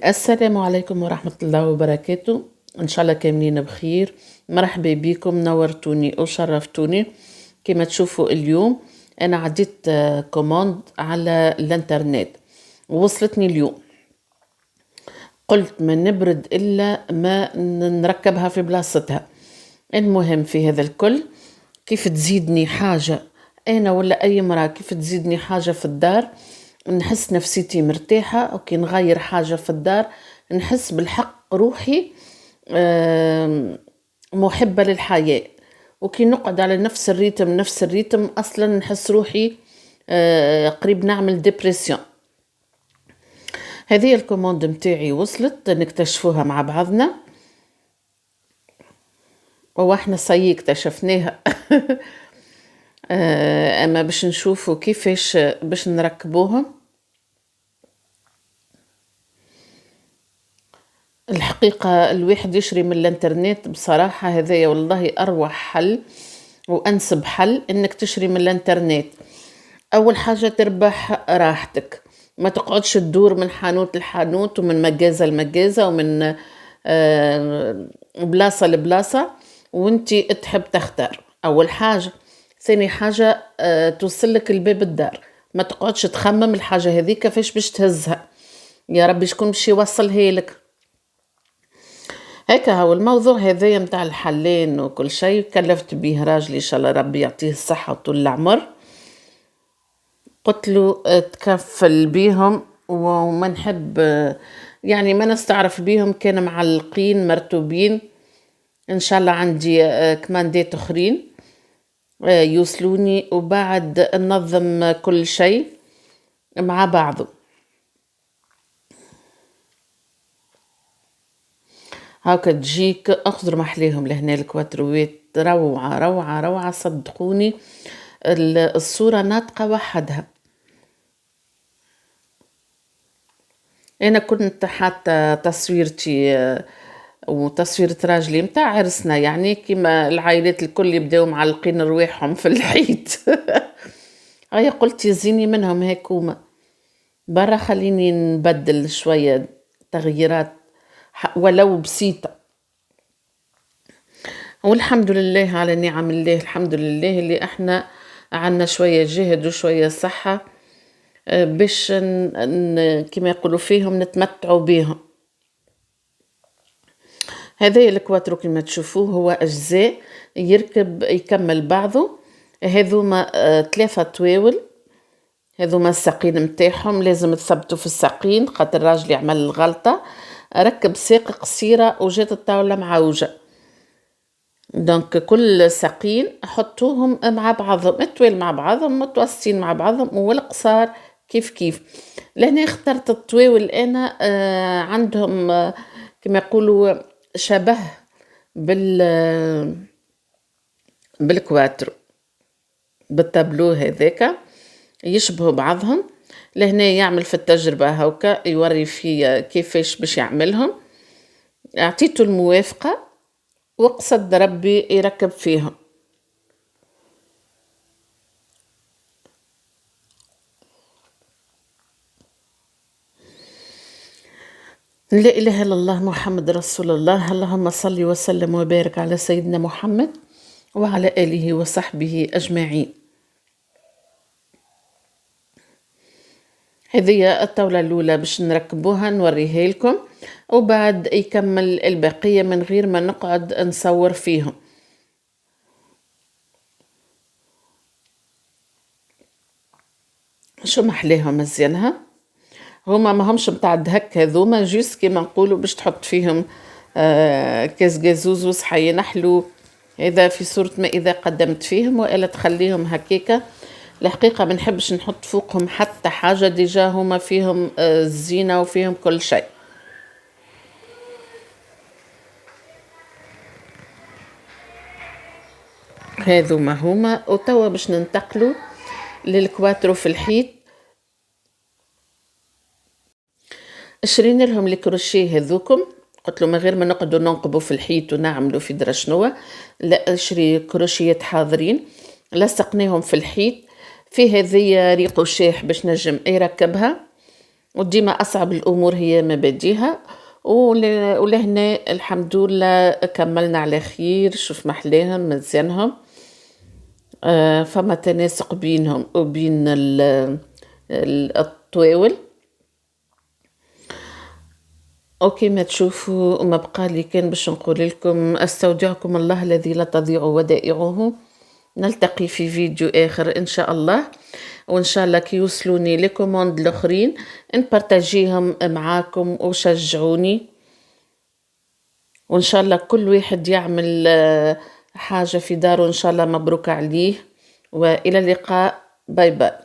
السلام عليكم ورحمة الله وبركاته. إن شاء الله كاملين بخير. مرحبا بكم، نورتوني وشرفتوني. كما تشوفوا اليوم أنا عديت كوموند على الانترنت ووصلتني اليوم. قلت ما نبرد إلا ما نركبها في بلاصتها. المهم في هذا الكل، كيف تزيدني حاجة أنا ولا أي مرأة، كيف تزيدني حاجة في الدار نحس نفسيتي مرتاحة. وكي نغير حاجة في الدار نحس بالحق روحي محبة للحياة. وكي نقعد على نفس الريتم أصلا نحس روحي قريب نعمل ديبريسيون. هذه الكوموند متاعي وصلت، نكتشفوها مع بعضنا واحنا صيي اكتشفناها. اما باش نشوفوا كيفاش باش نركبوهم. الحقيقة الواحد يشري من الانترنت بصراحة هذايا والله أروح حل وأنسب حل إنك تشري من الانترنت. أول حاجة تربح راحتك، ما تقعدش تدور من حانوت لحانوت ومن مجازة لمجازة ومن بلاصة لبلاصة وانتي تحب تختار. أول حاجة. ثاني حاجة توصلك الباب الدار، ما تقعدش تخمم الحاجة هذيك كيفاش باش تهزها، يا ربي شكون باش يوصلها لك. هيك هو الموضوع هذايا متاع الحلين وكل شيء. كلفت بيه راجلي ان شاء الله ربي يعطيه الصحة وطول العمر، قلت له تكفل بيهم وما نحب يعني ما نستعرف بيهم، كان معلقين مرتوبين. ان شاء الله عندي كماندات اخرين يوصلوني وبعد ننظم كل شيء مع بعضه. هاكا تجيك اخضر محليهم لهنا الكواتروات، روعة روعة روعة صدقوني. الصورة ناطقة وحدها. انا كنت حتى تصويرتي وتصويرة راجلي متاع عرسنا، يعني كما العائلات الكل يبداو معلقين رواحهم في الحيط. هيا قلت يزيني منهم هيكوما برا، خليني نبدل شوية تغييرات ولو بسيطة. والحمد لله على نعم الله، الحمد لله اللي احنا عنا شوية جهد وشوية صحة باش كما يقولوا فيهم نتمتعوا بيهم. هذا الكواترو كما تشوفوه هو أجزاء يركب يكمل بعضه. هذوما 3 طواول، هذوما الساقين متاعهم لازم تثبتوا في الساقين خاطر الراجل يعمل الغلطة، ركب ساق قصيرة وجات الطاولة معوجة. دونك كل ساقين حطوهم مع بعضهم، الطويل مع بعضهم متوسطين مع بعضهم والقصار كيف كيف. لهنا اخترت الطواول انا عندهم كما يقولوا شبه بالكواترو، بالتابلو هذاك يشبهوا بعضهم. لهنا يعمل في التجربة هوكا يوري في كيفاش باش يعملهم. اعطيته الموافقة وقصد ربي يركب فيهم. لا إله إلا الله محمد رسول الله. اللهم صل وسلم وبارك على سيدنا محمد وعلى آله وصحبه أجمعين. هذه الطاولة الأولى باش نركبوها نوريها لكم، وبعد يكمل البقية من غير ما نقعد نصور فيهم. شو محليهم مزيانها، هما ما همش متاع الدهك، هذوما جوست كيما نقولوا باش تحط فيهم كاس جازوز وصحي نحلو، هذا في صورة ما إذا قدمت فيهم، وإلا تخليهم هكيكا. الحقيقة ما نحبش نحط فوقهم حتى حاجة، ديجا هما فيهم الزينة وفيهم كل شيء. هذوما هما. وتوا باش ننتقلوا للكواترو في الحيط. شرينا لهم الكروشيه هذوكم، قلت له من غير ما نقعدوا ننقبوا في الحيط ونعملوا في درا شنوا، لا اشري كروشيات حاضرين. لصقناهم في الحيط. في هذه ريق وشاح باش نجم يركبها. وديما أصعب الأمور هي مبادئها. ولهنا الحمد لله كملنا على خير. شوف محلاهم مزيانهم. فما تناسق بينهم وبين الطواول. اوكي، ما تشوفوا ما بقى لي كان باش نقول لكم استودعكم الله الذي لا تضيع ودائعه. نلتقي في فيديو اخر ان شاء الله. وان شاء الله كي يوصلوني لي كوموند الاخرين نبارتاجيهم معاكم وشجعوني. وان شاء الله كل واحد يعمل حاجة في داره ان شاء الله مبروك عليه. والى اللقاء. باي باي.